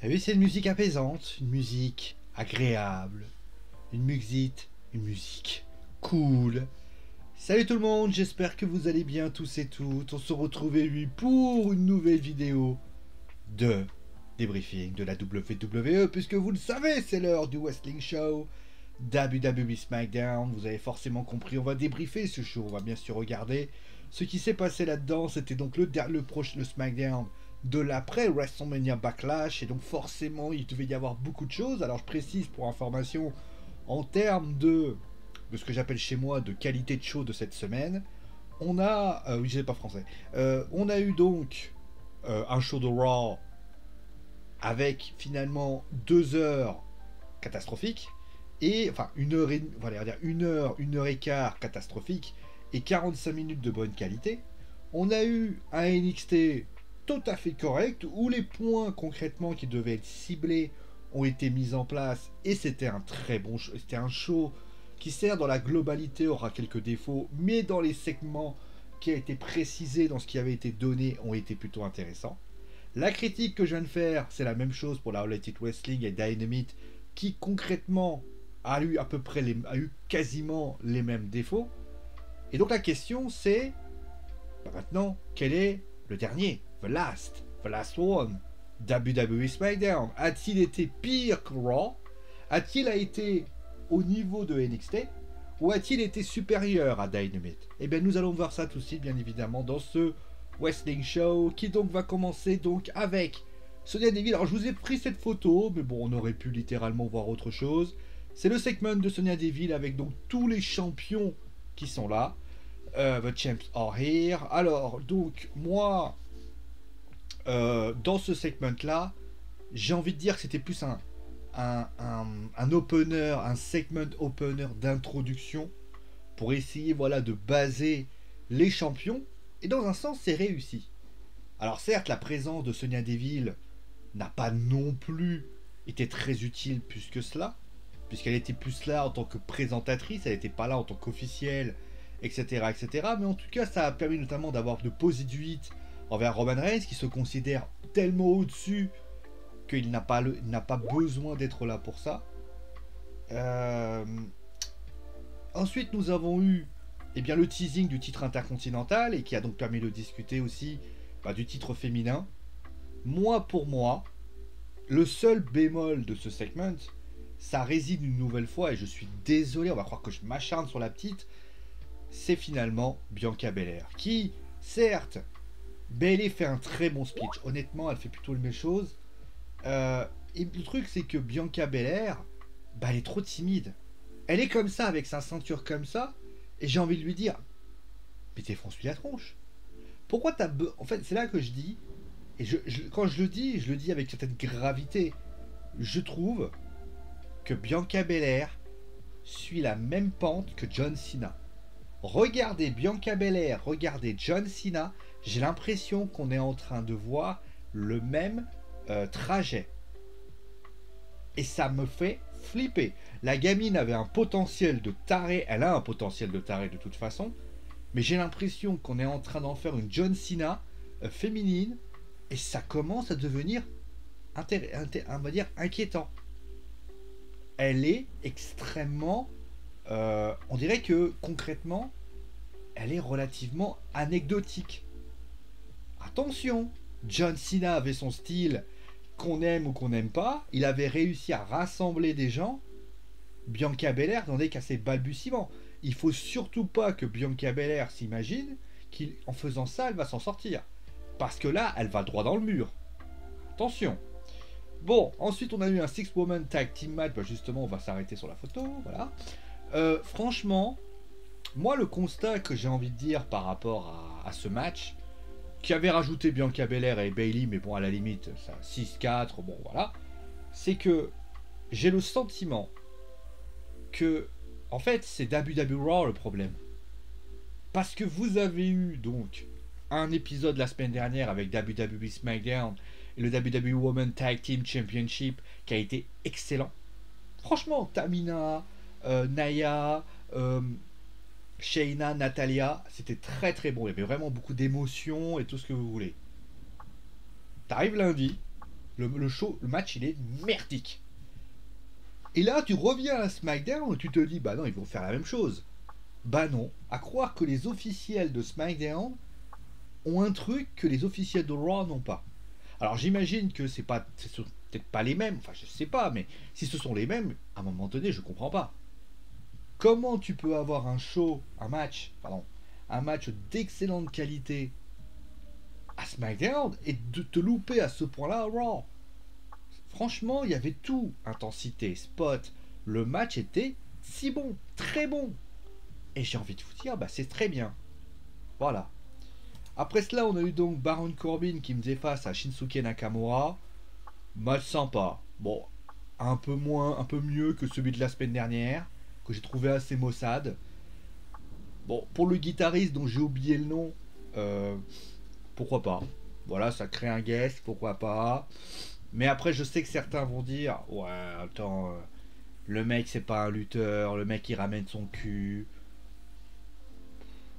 Ah oui, c'est une musique apaisante, une musique agréable, une musique cool. Salut tout le monde, j'espère que vous allez bien tous et toutes. On se retrouve lui pour une nouvelle vidéo de débriefing de la WWE, puisque vous le savez, c'est l'heure du Wrestling Show WWE SmackDown. Vous avez forcément compris, on va débriefer ce show, on va bien sûr regarder ce qui s'est passé là-dedans. C'était donc le SmackDown de l'après WrestleMania Backlash, et donc forcément il devait y avoir beaucoup de choses. Alors je précise pour information, en termes de ce que j'appelle chez moi de qualité de show de cette semaine, on a, oui je sais pas français, on a eu donc un show de Raw avec finalement 2 heures catastrophiques, et enfin une heure et quart catastrophique et 45 minutes de bonne qualité. On a eu un NXT tout à fait correct où les points concrètement qui devaient être ciblés ont été mis en place, et c'était un très bon show. C'était un show qui, sert dans la globalité, aura quelques défauts, mais dans les segments qui a été précisé dans ce qui avait été donné ont été plutôt intéressants. La critique que je viens de faire, c'est la même chose pour la All Elite Wrestling et Dynamite, qui concrètement a eu quasiment les mêmes défauts. Et donc la question c'est, maintenant, quel est le dernier, the last one, WWE SmackDown? A-t-il été pire que Raw? A-t-il été au niveau de NXT? Ou a-t-il été supérieur à Dynamite? Eh bien nous allons voir ça tout de suite, bien évidemment, dans ce Wrestling Show, qui donc va commencer donc avec Sonya Deville. Alors je vous ai pris cette photo, mais bon, on aurait pu littéralement voir autre chose. C'est le segment de Sonya Deville avec donc tous les champions qui sont là. The champs are here. Alors donc moi, dans ce segment là, j'ai envie de dire que c'était plus un opener, un segment opener d'introduction pour essayer, voilà, de baser les champions. Et dans un sens, c'est réussi. Alors certes, la présence de Sonya Deville n'a pas non plus été très utile plus que cela, puisqu'elle était plus là en tant que présentatrice, elle n'était pas là en tant qu'officielle, etc., etc. Mais en tout cas, ça a permis notamment d'avoir de poser du 8 envers Roman Reigns, qui se considère tellement au-dessus qu'il n'a pas besoin d'être là pour ça. Ensuite, nous avons eu, eh bien, le teasing du titre intercontinental, et qui a donc permis de discuter aussi du titre féminin. Pour moi, le seul bémol de ce segment, ça réside une nouvelle fois, et je suis désolé, on va croire que je m'acharne sur la petite, c'est finalement Bianca Belair, qui, certes, Bayley fait un très bon speech. Honnêtement, elle fait plutôt les mêmes choses. Et le truc, c'est que Bianca Belair, elle est trop timide. Elle est comme ça, avec sa ceinture comme ça, et j'ai envie de lui dire, mais t'es fonce-lui la tronche. Pourquoi t'as... En fait, c'est là que je dis, et quand je le dis avec certaine gravité, je trouve que Bianca Belair suit la même pente que John Cena. Regardez Bianca Belair, regardez John Cena, j'ai l'impression qu'on est en train de voir le même trajet. Et ça me fait flipper. La gamine avait un potentiel de taré, elle a un potentiel de taré de toute façon, mais j'ai l'impression qu'on est en train d'en faire une John Cena féminine, et ça commence à devenir on va dire inquiétant. Elle est extrêmement, on dirait que concrètement, elle est relativement anecdotique. Attention, John Cena avait son style, qu'on aime ou qu'on n'aime pas, il avait réussi à rassembler des gens. Bianca Belair n'en est qu'à ses balbutiements. Il faut surtout pas que Bianca Belair s'imagine qu'en faisant ça, elle va s'en sortir. Parce que là, elle va droit dans le mur. Attention. Bon, ensuite on a eu un 6-woman tag team match. Justement, on va s'arrêter sur la photo. Voilà. Franchement, moi, le constat que j'ai envie de dire par rapport à ce match, qui avait rajouté Bianca Belair et Bayley, mais bon, à la limite, ça 6-4, bon voilà, c'est que j'ai le sentiment que, en fait, c'est WWE Raw le problème. Parce que vous avez eu donc un épisode la semaine dernière avec WWE SmackDown et le WWE Women's Tag Team Championship qui a été excellent. Franchement, Tamina, Naya, Shayna, Natalia, c'était très très bon. Il y avait vraiment beaucoup d'émotions et tout ce que vous voulez. T'arrives lundi, Le match, il est merdique. Et là, tu reviens à SmackDown et tu te dis, bah non, ils vont faire la même chose. Bah non, à croire que les officiels de SmackDown ont un truc que les officiels de Raw n'ont pas. Alors j'imagine que c'est peut-être pas les mêmes, enfin je sais pas, mais si ce sont les mêmes, à un moment donné, je comprends pas. Comment tu peux avoir un match d'excellente qualité à SmackDown et de te louper à ce point-là à Raw? Franchement, il y avait tout, intensité, spot. Le match était si bon, très bon. Et j'ai envie de vous dire, bah c'est très bien. Voilà. Après cela, on a eu donc Baron Corbin qui me faisait face à Shinsuke Nakamura. Match sympa. Bon, un peu mieux que celui de la semaine dernière, que j'ai trouvé assez maussade. Bon, pour le guitariste dont j'ai oublié le nom, euh, pourquoi pas. Voilà, ça crée un guest, pourquoi pas. Mais après, je sais que certains vont dire, ouais, attends, le mec c'est pas un lutteur, le mec il ramène son cul.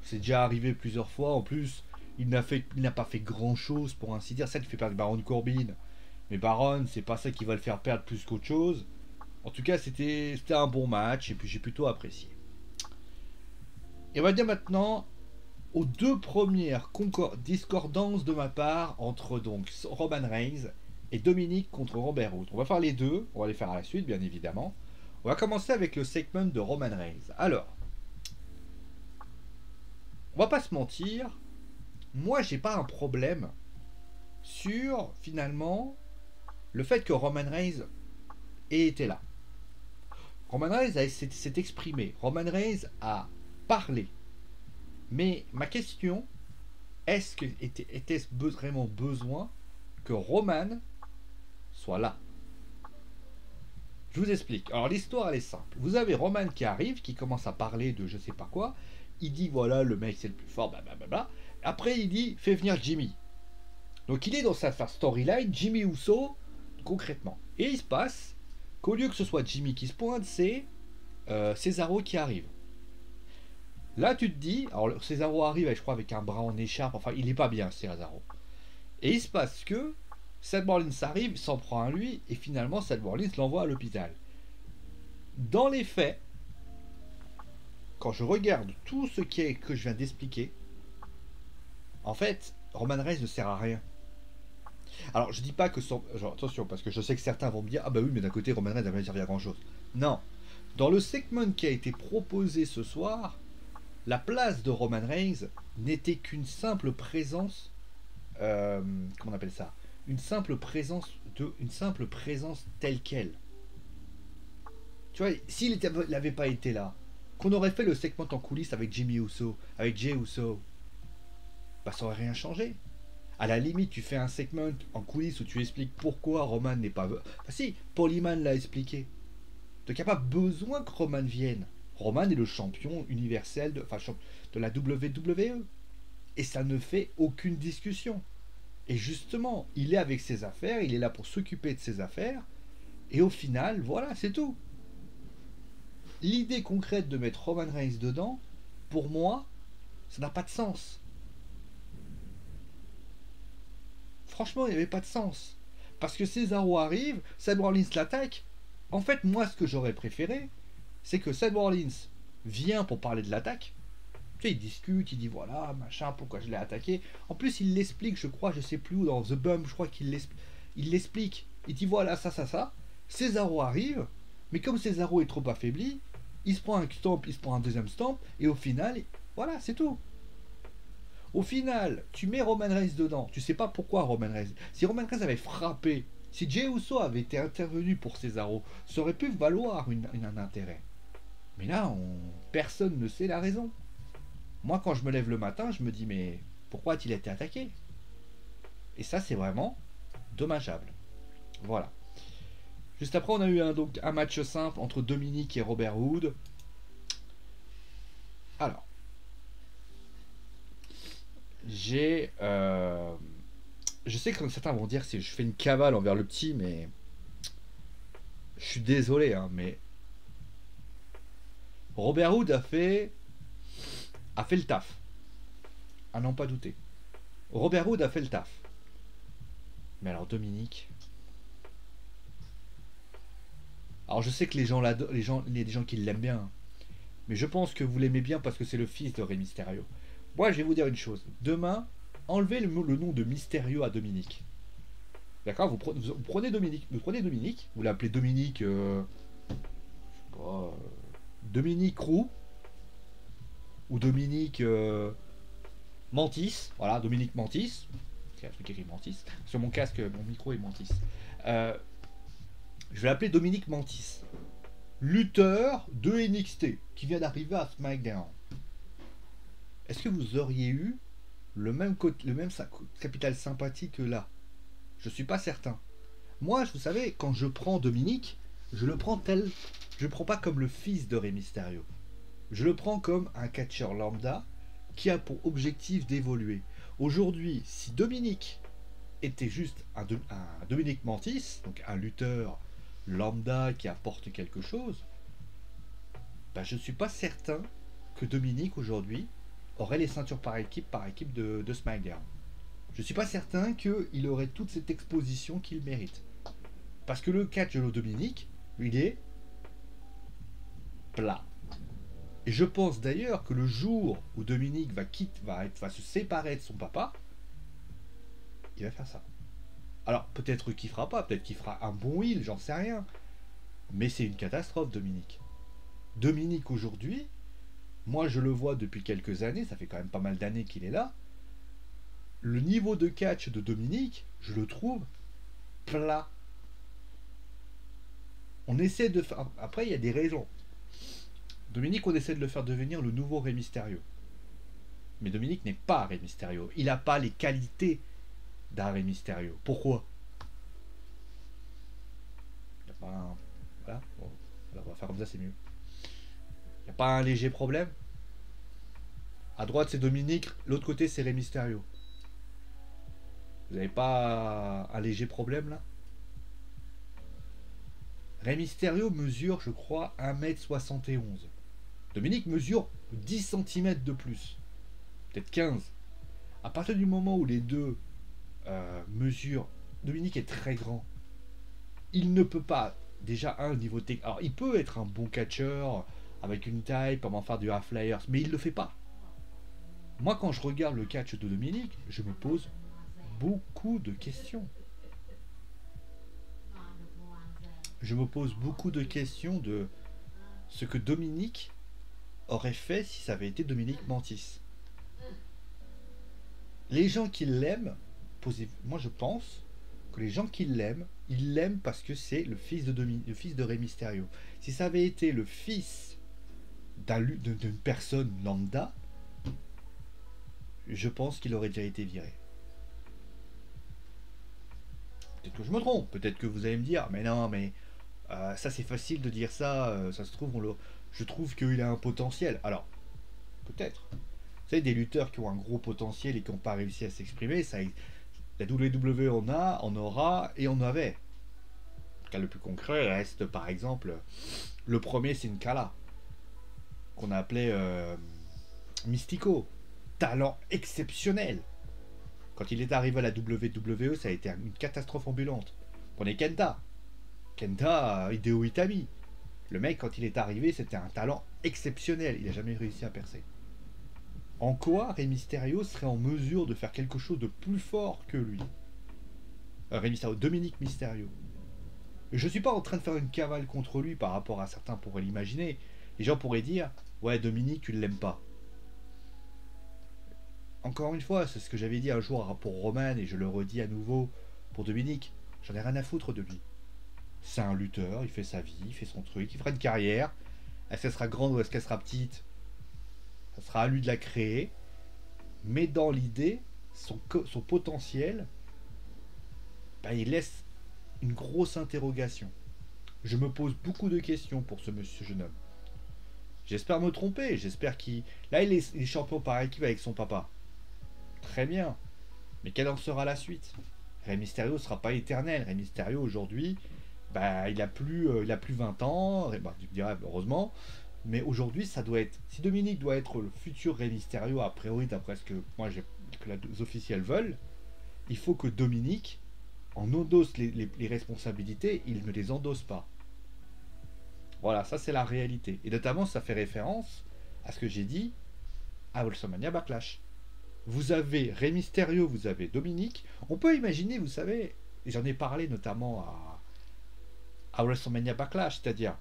C'est déjà arrivé plusieurs fois. En plus, il n'a pas fait grand chose pour ainsi dire. Ça, il fait perdre Baron Corbin. Mais Baron, c'est pas ça qui va le faire perdre plus qu'autre chose. En tout cas, c'était un bon match et puis j'ai plutôt apprécié. Et on va dire maintenant aux deux premières discordances de ma part entre donc Roman Reigns et Dominique contre Robert Roode. On va faire les deux, on va les faire à la suite bien évidemment. On va commencer avec le segment de Roman Reigns. Alors, on va pas se mentir, moi j'ai pas un problème sur finalement le fait que Roman Reigns ait été là. Roman Reigns s'est exprimé, Roman Reigns a parlé. Mais ma question, était-ce vraiment besoin que Roman soit là? Je vous explique. Alors l'histoire elle est simple. Vous avez Roman qui arrive, qui commence à parler de je sais pas quoi. Il dit voilà le mec c'est le plus fort, blablabla. Après il dit fais venir Jimmy. Donc il est dans sa storyline Jimmy Uso concrètement. Et il se passe qu'au lieu que ce soit Jimmy qui se pointe, c'est Cesaro qui arrive. Là tu te dis, alors Cesaro arrive je crois avec un bras en écharpe, enfin il est pas bien Cesaro. Et il se passe que Seth Rollins arrive, s'en prend à lui, et finalement Seth Rollins l'envoie à l'hôpital. Dans les faits, quand je regarde tout ce que je viens d'expliquer, en fait, Roman Reigns ne sert à rien. Alors, je dis pas que genre, attention, parce que je sais que certains vont me dire, ah bah oui, mais d'un côté, Roman Reigns n'a pas servi à grand chose. Non. Dans le segment qui a été proposé ce soir, la place de Roman Reigns n'était qu'une simple présence. Comment on appelle ça? Une simple présence telle quelle. Tu vois, s'il n'avait pas été là, qu'on aurait fait le segment en coulisses avec Jimmy Uso, avec Jey Uso, bah ça aurait rien changé. À la limite, tu fais un segment en coulisses où tu expliques pourquoi Roman n'est pas. Enfin, si, Paul Heyman l'a expliqué. Donc il n'y a pas besoin que Roman vienne. Roman est le champion universel de la WWE. Et ça ne fait aucune discussion. Et justement, il est avec ses affaires, il est là pour s'occuper de ses affaires. Et au final, voilà, c'est tout. L'idée concrète de mettre Roman Reigns dedans, pour moi, ça n'a pas de sens. Franchement, il n'y avait pas de sens. Parce que Cesaro arrive, Seth Rollins l'attaque. En fait, moi, ce que j'aurais préféré, c'est que Seth Rollins vient pour parler de l'attaque. Tu sais, il discute, il dit voilà, machin, pourquoi je l'ai attaqué. En plus, il l'explique, je crois, je sais plus où, dans The Bump, je crois qu'il l'explique. Il dit voilà, ça. Cesaro arrive, mais comme Cesaro est trop affaibli, il se prend un stomp, il se prend un deuxième stomp, et au final, voilà, c'est tout. Au final, tu mets Roman Reigns dedans. Tu sais pas pourquoi Roman Reigns. Si Roman Reigns avait frappé, si Jey Uso avait été intervenu pour Cesaro, ça aurait pu valoir un intérêt. Mais là, personne ne sait la raison. Moi, quand je me lève le matin, je me dis mais pourquoi a-t-il été attaqué? Et ça, c'est vraiment dommageable. Voilà. Juste après, on a eu donc un match simple entre Dominique et Robert Roode. Alors, je sais que certains vont dire que je fais une cavale envers le petit, mais je suis désolé, hein, mais Robert Roode a fait le taf. À n'en pas douter. Robert Roode a fait le taf. Mais alors Dominique, Alors je sais que les gens l'adorent, il y a des gens qui l'aiment bien, hein. Mais je pense que vous l'aimez bien parce que c'est le fils de Rey Mysterio. Moi, je vais vous dire une chose. Demain, enlevez le nom de Mysterio à Dominique. D'accord, vous prenez Dominique, vous l'appelez Dominique, je sais pas, Dominique Roux ou Dominique Mantis. Voilà, Dominique Mantis. C'est un truc écrit Mantis. Sur mon casque, mon micro est Mantis. Euh, je vais l'appeler Dominique Mantis. Lutteur de NXT qui vient d'arriver à SmackDown. Est-ce que vous auriez eu le même capital sympathie que là? Je suis pas certain. Moi, vous savez, quand je prends Dominique, je le prends tel. Je le prends pas comme le fils de Rey Mysterio. Je le prends comme un catcheur lambda qui a pour objectif d'évoluer. Aujourd'hui, si Dominique était juste un Dominique Mantis, donc un lutteur lambda qui apporte quelque chose, ben je ne suis pas certain que Dominique aujourd'hui aurait les ceintures par équipe de SmackDown. Je ne suis pas certain qu'il aurait toute cette exposition qu'il mérite. Parce que le catch de Dominique, il est plat. Et je pense d'ailleurs que le jour où Dominique va se séparer de son papa, il va faire ça. Alors peut-être qu'il fera pas, peut-être qu'il fera un bon heel, j'en sais rien. Mais c'est une catastrophe, Dominique. Dominique aujourd'hui, moi je le vois depuis quelques années, ça fait quand même pas mal d'années qu'il est là. Le niveau de catch de Dominique, je le trouve plat. On essaie de faire. Après, il y a des raisons. Dominique, on essaie de le faire devenir le nouveau Rey Mysterio. Mais Dominique n'est pas Rey Mysterio. Il n'a pas les qualités d'un Rey Mysterio. Pourquoi? Il n'y a pas un. Voilà. Bon. Alors, on va faire comme ça, c'est mieux. Il n'y a pas un léger problème? À droite, c'est Dominique. L'autre côté, c'est Rey Mysterio. Vous n'avez pas un léger problème là? Rey Mysterio mesure, je crois, 1m71. Dominique mesure 10 cm de plus. Peut-être 15. À partir du moment où les deux mesurent... Dominique est très grand. Il ne peut pas, déjà, un niveau technique... Alors, il peut être un bon catcheur, avec une taille, comment faire du half-flyers, mais il ne le fait pas. Moi, quand je regarde le catch de Dominique, je me pose beaucoup de questions. Je me pose beaucoup de questions de ce que Dominique aurait fait si ça avait été Dominique Mantis. Les gens qui l'aiment, moi je pense que les gens qui l'aiment, ils l'aiment parce que c'est le fils de Rey Mysterio. Si ça avait été le fils d'une personne lambda, je pense qu'il aurait déjà été viré. Peut-être que je me trompe, peut-être que vous allez me dire, mais non, mais ça c'est facile de dire ça, ça se trouve, je trouve qu'il a un potentiel. Alors, peut-être. Vous savez, des lutteurs qui ont un gros potentiel et qui n'ont pas réussi à s'exprimer, la WWE en aura et en avait. Le cas le plus concret reste par exemple, le premier c'est Kala, qu'on appelait Mystico. Talent exceptionnel. Quand il est arrivé à la WWE, ça a été une catastrophe ambulante. Prenez Kenta. Kenta Hideo Itami. Le mec, quand il est arrivé, c'était un talent exceptionnel. Il n'a jamais réussi à percer. En quoi Rey Mysterio serait en mesure de faire quelque chose de plus fort que lui? Rey Mysterio, Dominique Mysterio. Je ne suis pas en train de faire une cavale contre lui par rapport à certains pourraient l'imaginer. Les gens pourraient dire, ouais, Dominique, tu ne l'aimes pas. Encore une fois, c'est ce que j'avais dit un jour pour Roman et je le redis à nouveau pour Dominique. J'en ai rien à foutre de lui. C'est un lutteur, il fait sa vie, il fait son truc, il fera une carrière. Est-ce qu'elle sera grande ou est-ce qu'elle sera petite? Ça sera à lui de la créer. Mais dans l'idée, son potentiel, bah, il laisse une grosse interrogation. Je me pose beaucoup de questions pour ce jeune homme. J'espère me tromper, j'espère qu'il... Là, il est champion par équipe avec son papa. Très bien. Mais quelle en sera la suite? Rey Mysterio ne sera pas éternel. Rey Mysterio, aujourd'hui, bah, il a plus 20 ans. Bah, tu me dirais, heureusement. Mais aujourd'hui, ça doit être... Si Dominique doit être le futur Rey Mysterio, a priori, d'après ce que les officiels veulent, il faut que Dominique en endosse les responsabilités. Il ne les endosse pas. Voilà, ça c'est la réalité. Et notamment, ça fait référence à ce que j'ai dit à WrestleMania Backlash. Vous avez Rey Mysterio, vous avez Dominique. On peut imaginer, vous savez, et j'en ai parlé notamment à WrestleMania Backlash, c'est-à-dire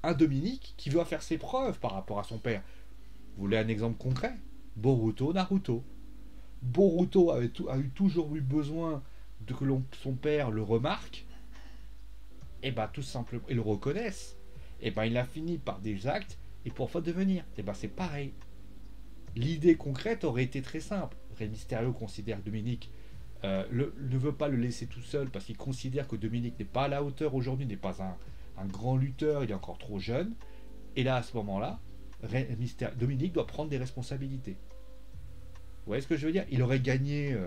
un Dominique qui doit faire ses preuves par rapport à son père. Vous voulez un exemple concret? Boruto, Naruto. Boruto a toujours eu besoin de que son père le remarque, et bah tout simplement, et le reconnaisse. Et ben il a fini par des actes et pour devenir. Et ben c'est pareil. L'idée concrète aurait été très simple. Rey Mysterio considère que Dominique ne veut pas le laisser tout seul parce qu'il considère que Dominique n'est pas à la hauteur aujourd'hui, n'est pas un grand lutteur, il est encore trop jeune. Et là, à ce moment-là, Dominique doit prendre des responsabilités. Vous voyez ce que je veux dire? Il aurait gagné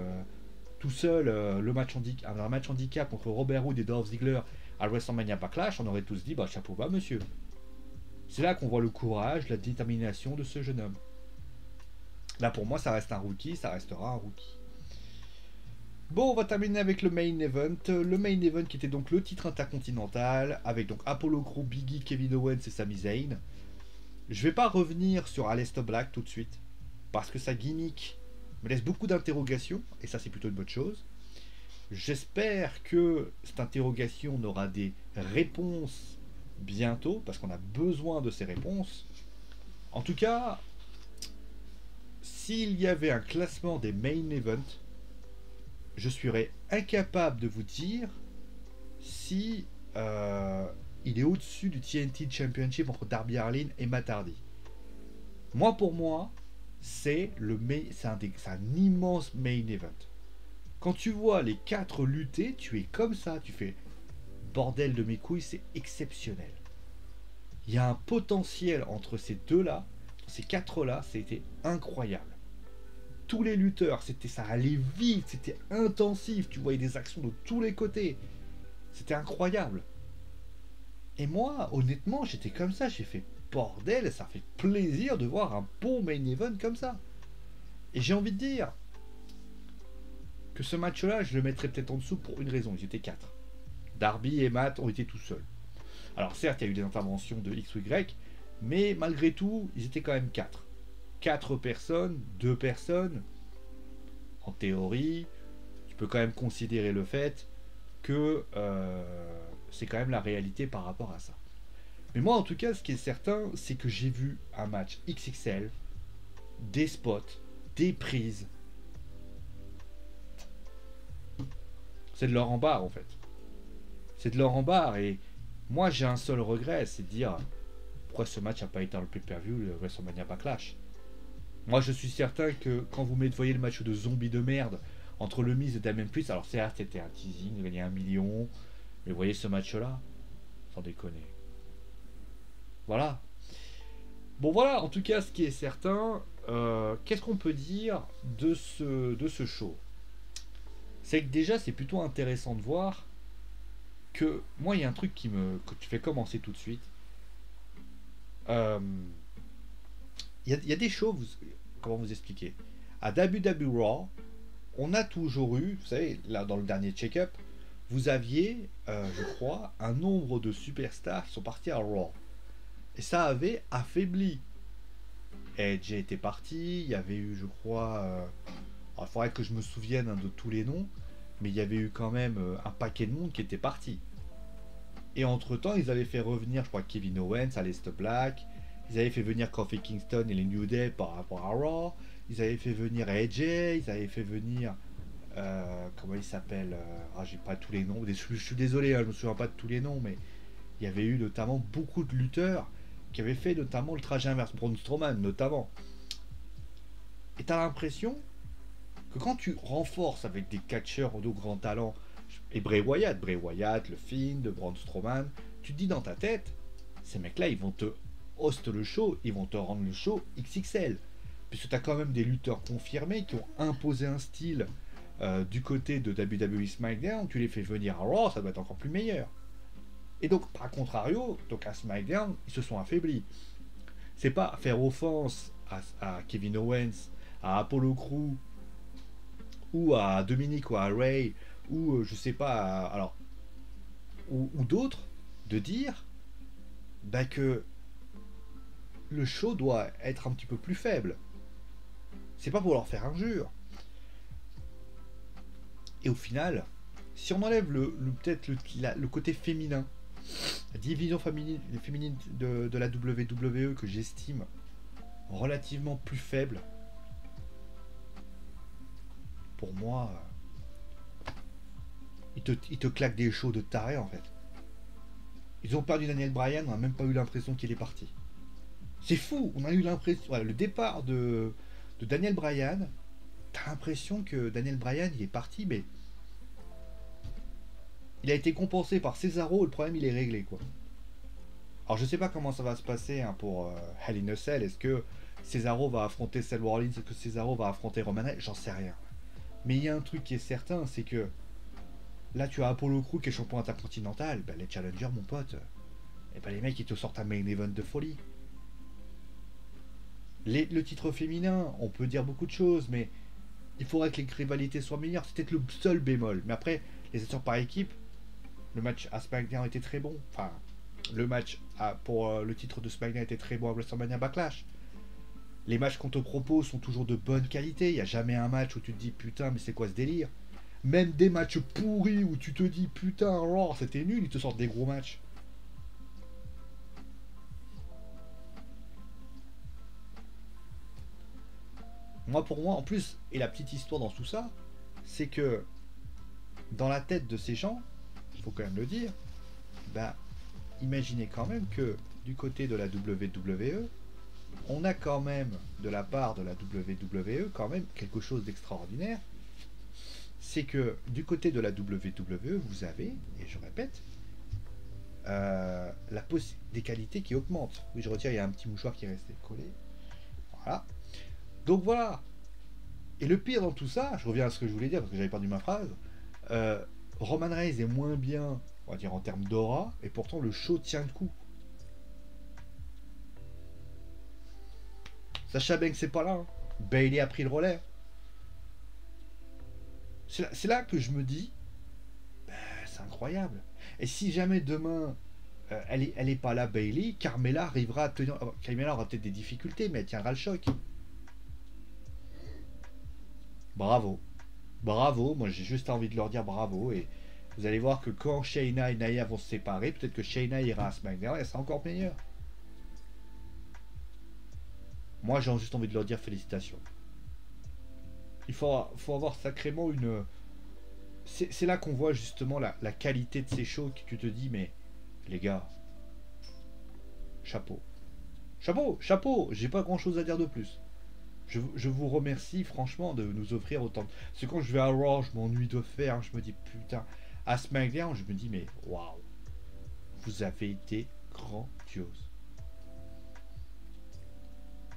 tout seul un match handicap contre Robert Roode et Dolph Ziggler à WrestleMania Backlash. On aurait tous dit, bah chapeau bas monsieur. C'est là qu'on voit le courage, la détermination de ce jeune homme. Là pour moi ça reste un rookie, ça restera un rookie. Bon, on va terminer avec le main event. Le main event qui était donc le titre intercontinental avec donc Apollo Crews, Biggie, Kevin Owens et Sami Zayn. Je vais pas revenir sur Aleister Black tout de suite parce que sa gimmick me laisse beaucoup d'interrogations et ça c'est plutôt une bonne chose. J'espère que cette interrogation aura des réponses bientôt parce qu'on a besoin de ces réponses. En tout cas, s'il y avait un classement des main events, je serais incapable de vous dire si il est au-dessus du TNT Championship entre Darby Allin et Matt Hardy. Pour moi, c'est un immense main event. Quand tu vois les 4 lutter, tu es comme ça, tu fais bordel de mes couilles, c'est exceptionnel. Il y a un potentiel entre ces deux-là, ces 4-là, c'était incroyable. Tous les lutteurs, ça allait vite, c'était intensif, tu voyais des actions de tous les côtés. C'était incroyable. Et moi, honnêtement, j'étais comme ça, j'ai fait bordel, ça fait plaisir de voir un bon main event comme ça. Et j'ai envie de dire que ce match-là, je le mettrais peut-être en dessous pour une raison, ils étaient 4. Darby et Matt ont été tout seuls. Alors certes, il y a eu des interventions de X ou Y, mais malgré tout, ils étaient quand même 4. 4 personnes, 2 personnes, en théorie, tu peux quand même considérer le fait que c'est quand même la réalité par rapport à ça. Mais moi, en tout cas, ce qui est certain, c'est que j'ai vu un match XXL, des spots, des prises. C'est de l'or en barre, en fait. C'est de l'or en barre, et moi, j'ai un seul regret, c'est de dire pourquoi ce match n'a pas été dans le pay-per-view, le WrestleMania Backlash. Moi, je suis certain que quand vous voyez le match de zombies de merde entre le Miz et Damien Priest, alors certes, c'était un teasing, il gagnait 1 million, mais vous voyez ce match-là, sans déconner. Voilà. Bon, voilà, en tout cas, ce qui est certain, qu'est-ce qu'on peut dire de ce show? C'est que déjà, c'est plutôt intéressant de voir que moi, il y a un truc que tu fais commencer tout de suite. Il y a des shows, comment vous expliquer? À WWE Raw, on a toujours eu, vous savez, là dans le dernier check-up, vous aviez, je crois, un nombre de superstars qui sont partis à Raw. Et ça avait affaibli. Edge était parti, il y avait eu, je crois, il faudrait que je me souvienne de tous les noms, mais il y avait eu quand même un paquet de monde qui était parti. Et entre-temps, ils avaient fait revenir, je crois, Kevin Owens, Aleister Black, ils avaient fait venir Kofi Kingston et les New Day par rapport à Raw, ils avaient fait venir AJ, ils avaient fait venir... comment il s'appelle j'ai pas tous les noms, je suis désolé, je me souviens pas de tous les noms, mais il y avait eu notamment beaucoup de lutteurs qui avaient fait notamment le trajet inverse, Braun Strowman notamment. Et t'as l'impression que quand tu renforces avec des catcheurs de grand talent, et Bray Wyatt, le Fiend, de Braun Strowman, tu te dis dans ta tête, ces mecs-là, ils vont te host le show, ils vont te rendre le show XXL. Puisque tu as quand même des lutteurs confirmés qui ont imposé un style du côté de WWE SmackDown, tu les fais venir à Raw, ça doit être encore plus meilleur. Et donc, par contrario, donc à SmackDown, ils se sont affaiblis. C'est pas faire offense à Kevin Owens, à Apollo Crews, ou à Dominic ou à Ray, ou je sais pas, ou d'autres, de dire bah que le show doit être un petit peu plus faible. C'est pas pour leur faire injure. Et au final, si on enlève peut-être le côté féminin, la division féminine de la WWE que j'estime relativement plus faible, pour moi, ils te claquent des shows de taré en fait. Ils ont perdu Daniel Bryan, on n'a même pas eu l'impression qu'il est parti. C'est fou, on a eu l'impression. Voilà, le départ de Daniel Bryan, t'as l'impression que Daniel Bryan il est parti, mais il a été compensé par Cesaro, le problème il est réglé quoi. Alors je sais pas comment ça va se passer hein, pour Hell in a Cell, est-ce que Cesaro va affronter Seth Rollins, est-ce que Cesaro va affronter Roman Reigns, j'en sais rien. Mais il y a un truc qui est certain, c'est que là tu as Apollo Crews qui est champion intercontinental, bah, les challengers mon pote, et bah les mecs ils te sortent un main event de folie. Le titre féminin, on peut dire beaucoup de choses, mais il faudrait que les rivalités soient meilleures, c'est peut-être le seul bémol. Mais après, les acteurs par équipe, le match à SmackDown était très bon. Enfin, le match pour le titre de SmackDown était très bon à WrestleMania Backlash. Les matchs qu'on te propose sont toujours de bonne qualité. Il n'y a jamais un match où tu te dis putain, mais c'est quoi ce délire. Même des matchs pourris où tu te dis putain, Raw, c'était nul, ils te sortent des gros matchs. Moi, pour moi, en plus, et la petite histoire dans tout ça, c'est que dans la tête de ces gens, il faut quand même le dire, bah, imaginez quand même que du côté de la WWE, on a quand même, de la part de la WWE, quand même quelque chose d'extraordinaire. C'est que du côté de la WWE, vous avez, et je répète, des qualités qui augmentent. Oui, je retire, il y a un petit mouchoir qui est resté collé. Voilà. Donc voilà. Et le pire dans tout ça, je reviens à ce que je voulais dire parce que j'avais perdu ma phrase. Roman Reigns est moins bien, on va dire en termes d'aura, et pourtant le show tient le coup. Sacha Banks c'est pas là. Hein. Bayley a pris le relais. C'est là que je me dis, bah, c'est incroyable. Et si jamais demain elle est pas là, Bayley, Carmella arrivera à tenir. Carmella aura peut-être des difficultés, mais elle tiendra le choc. Bravo. Bravo, moi j'ai juste envie de leur dire bravo. Et vous allez voir que quand Shayna et Nia vont se séparer, peut-être que Shayna ira à SmackDown et elle sera encore meilleure. Moi j'ai juste envie de leur dire félicitations. Il faut avoir sacrément une. C'est là qu'on voit justement la qualité de ces shows que tu te dis, mais les gars, chapeau. Chapeau, chapeau, j'ai pas grand chose à dire de plus. Je vous remercie franchement de nous offrir autant. Parce que quand je vais à Raw, je m'ennuie de faire, je me dis putain. À SmackDown, je me dis mais waouh, vous avez été grandiose.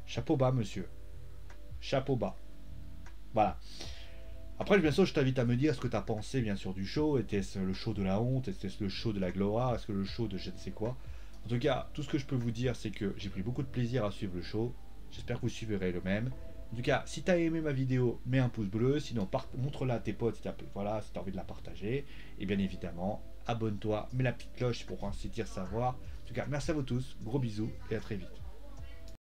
Chapeau bas, monsieur. Chapeau bas. Voilà. Après, bien sûr, je t'invite à me dire ce que tu as pensé, bien sûr, du show. Était-ce le show de la honte? Était-ce le show de la gloire? Est-ce que le show de je ne sais quoi? En tout cas, tout ce que je peux vous dire, c'est que j'ai pris beaucoup de plaisir à suivre le show. J'espère que vous suivrez le même. En tout cas, si tu as aimé ma vidéo, mets un pouce bleu. Sinon, montre-la à tes potes si tu as envie de la partager. Et bien évidemment, abonne-toi, mets la petite cloche pour ainsi dire savoir. En tout cas, merci à vous tous. Gros bisous et à très vite.